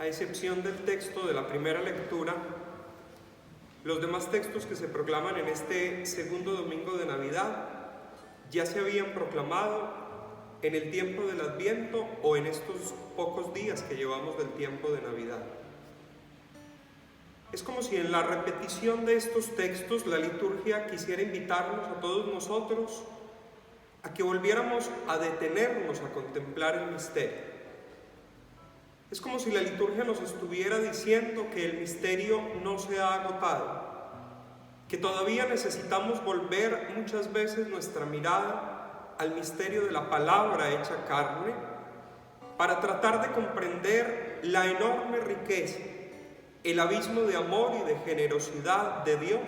a excepción del texto de la primera lectura, los demás textos que se proclaman en este segundo domingo de Navidad ya se habían proclamado en el tiempo del Adviento o en estos pocos días que llevamos del tiempo de Navidad. Es como si en la repetición de estos textos la liturgia quisiera invitarnos a todos nosotros a que volviéramos a detenernos a contemplar el misterio. Es como si la liturgia nos estuviera diciendo que el misterio no se ha agotado, que todavía necesitamos volver muchas veces nuestra mirada al misterio de la palabra hecha carne para tratar de comprender la enorme riqueza, el abismo de amor y de generosidad de Dios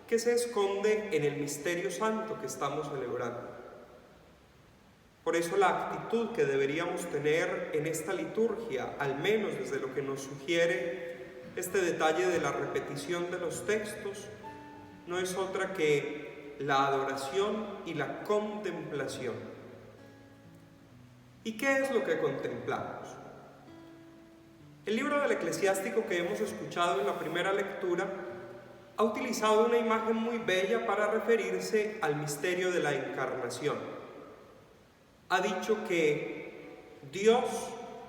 que se esconde en el misterio santo que estamos celebrando. Por eso la actitud que deberíamos tener en esta liturgia, al menos desde lo que nos sugiere este detalle de la repetición de los textos, no es otra que la adoración y la contemplación. ¿Y qué es lo que contemplamos? El libro del Eclesiástico que hemos escuchado en la primera lectura ha utilizado una imagen muy bella para referirse al misterio de la encarnación. Ha dicho que Dios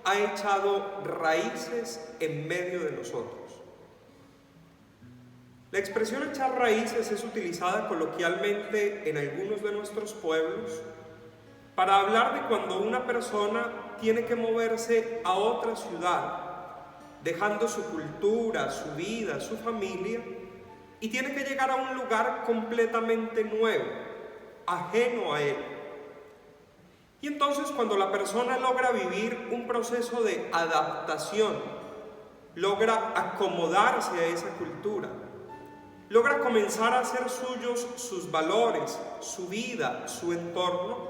ha echado raíces en medio de nosotros. La expresión echar raíces es utilizada coloquialmente en algunos de nuestros pueblos para hablar de cuando una persona tiene que moverse a otra ciudad, dejando su cultura, su vida, su familia, y tiene que llegar a un lugar completamente nuevo, ajeno a él. Y entonces cuando la persona logra vivir un proceso de adaptación, logra acomodarse a esa cultura, logra comenzar a hacer suyos sus valores, su vida, su entorno,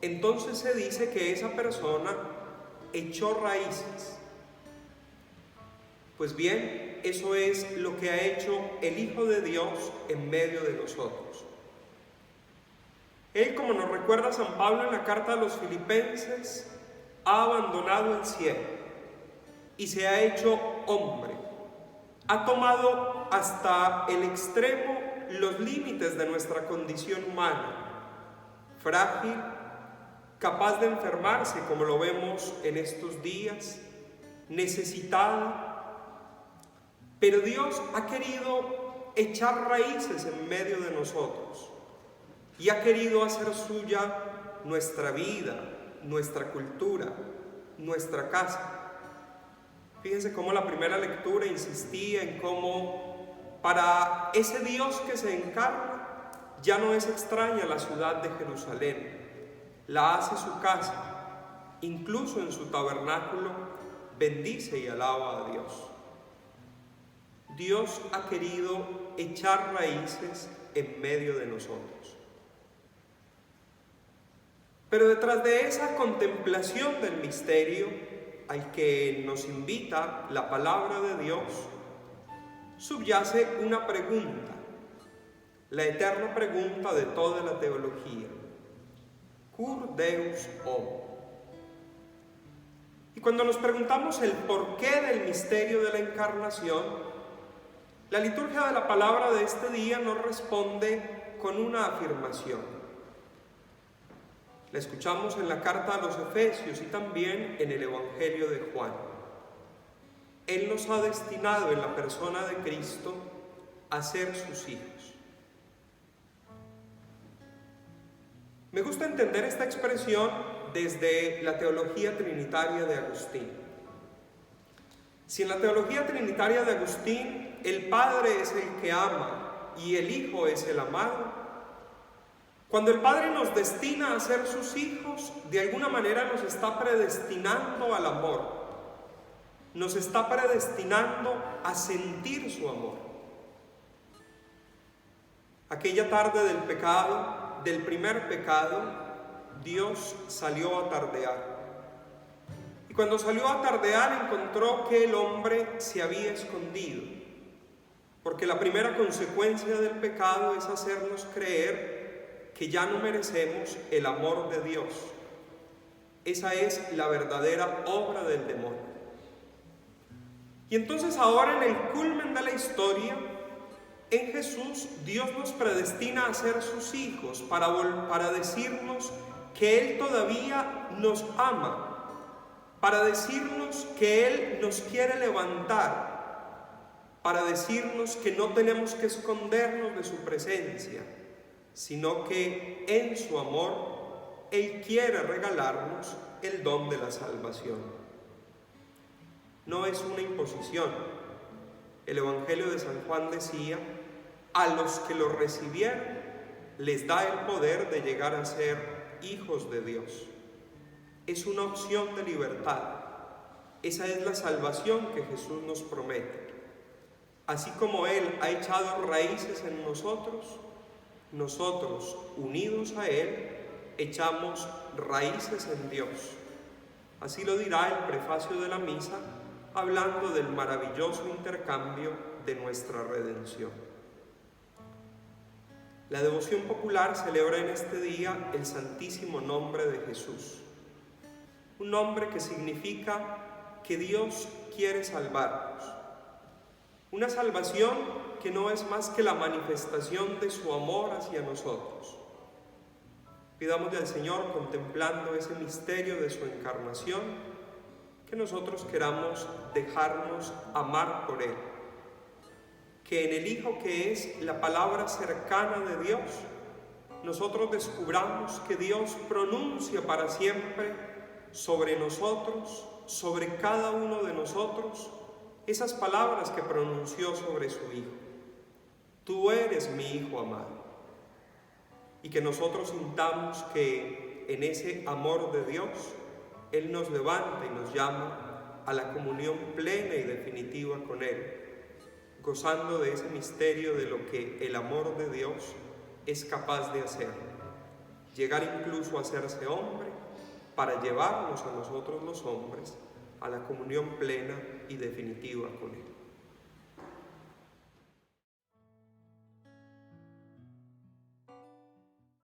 entonces se dice que esa persona echó raíces. Pues bien, eso es lo que ha hecho el Hijo de Dios en medio de nosotros. Él, como nos recuerda San Pablo en la carta a los Filipenses, ha abandonado el cielo y se ha hecho hombre. Ha tomado hasta el extremo los límites de nuestra condición humana, frágil, capaz de enfermarse, como lo vemos en estos días, necesitada. Pero Dios ha querido echar raíces en medio de nosotros y ha querido hacer suya nuestra vida, nuestra cultura, nuestra casa. Fíjense cómo la primera lectura insistía en cómo para ese Dios que se encarna ya no es extraña la ciudad de Jerusalén, la hace su casa, incluso en su tabernáculo bendice y alaba a Dios. Dios ha querido echar raíces en medio de nosotros. Pero detrás de esa contemplación del misterio al que nos invita la palabra de Dios, subyace una pregunta, la eterna pregunta de toda la teología: ¿Cur Deus homo? Y cuando nos preguntamos el porqué del misterio de la encarnación, la liturgia de la palabra de este día nos responde con una afirmación. La escuchamos en la carta a los Efesios y también en el Evangelio de Juan. Él nos ha destinado en la persona de Cristo a ser sus hijos. Me gusta entender esta expresión desde la teología trinitaria de Agustín. Si en la teología trinitaria de Agustín el Padre es el que ama y el Hijo es el amado, cuando el Padre nos destina a ser sus hijos, de alguna manera nos está predestinando al amor, nos está predestinando a sentir su amor. Aquella tarde del pecado, del primer pecado, Dios salió a tardear. Y cuando salió a tardear encontró que el hombre se había escondido, porque la primera consecuencia del pecado es hacernos creer que ya no merecemos el amor de Dios. Esa es la verdadera obra del demonio. Y entonces ahora en el culmen de la historia, en Jesús, Dios nos predestina a ser sus hijos para decirnos que Él todavía nos ama, para decirnos que Él nos quiere levantar, para decirnos que no tenemos que escondernos de su presencia, sino que en su amor Él quiere regalarnos el don de la salvación. No es una imposición. El Evangelio de San Juan decía: a los que lo recibieron les da el poder de llegar a ser hijos de Dios. Es una opción de libertad. Esa es la salvación que Jesús nos promete. Así como Él ha echado raíces en nosotros, nosotros, unidos a Él, echamos raíces en Dios. Así lo dirá el prefacio de la misa, hablando del maravilloso intercambio de nuestra redención. La devoción popular celebra en este día el Santísimo Nombre de Jesús, un nombre que significa que Dios quiere salvarnos, una salvación que no es más que la manifestación de su amor hacia nosotros. Pidámosle al Señor, contemplando ese misterio de su encarnación, que nosotros queramos dejarnos amar por Él, que en el Hijo, que es la palabra cercana de Dios, nosotros descubramos que Dios pronuncia para siempre sobre nosotros, sobre cada uno de nosotros, esas palabras que pronunció sobre su Hijo: tú eres mi Hijo amado. Y que nosotros sintamos que en ese amor de Dios, Él nos levanta y nos llama a la comunión plena y definitiva con Él, gozando de ese misterio de lo que el amor de Dios es capaz de hacer, llegar incluso a hacerse hombre para llevarnos a nosotros los hombres a la comunión plena y definitiva con Él.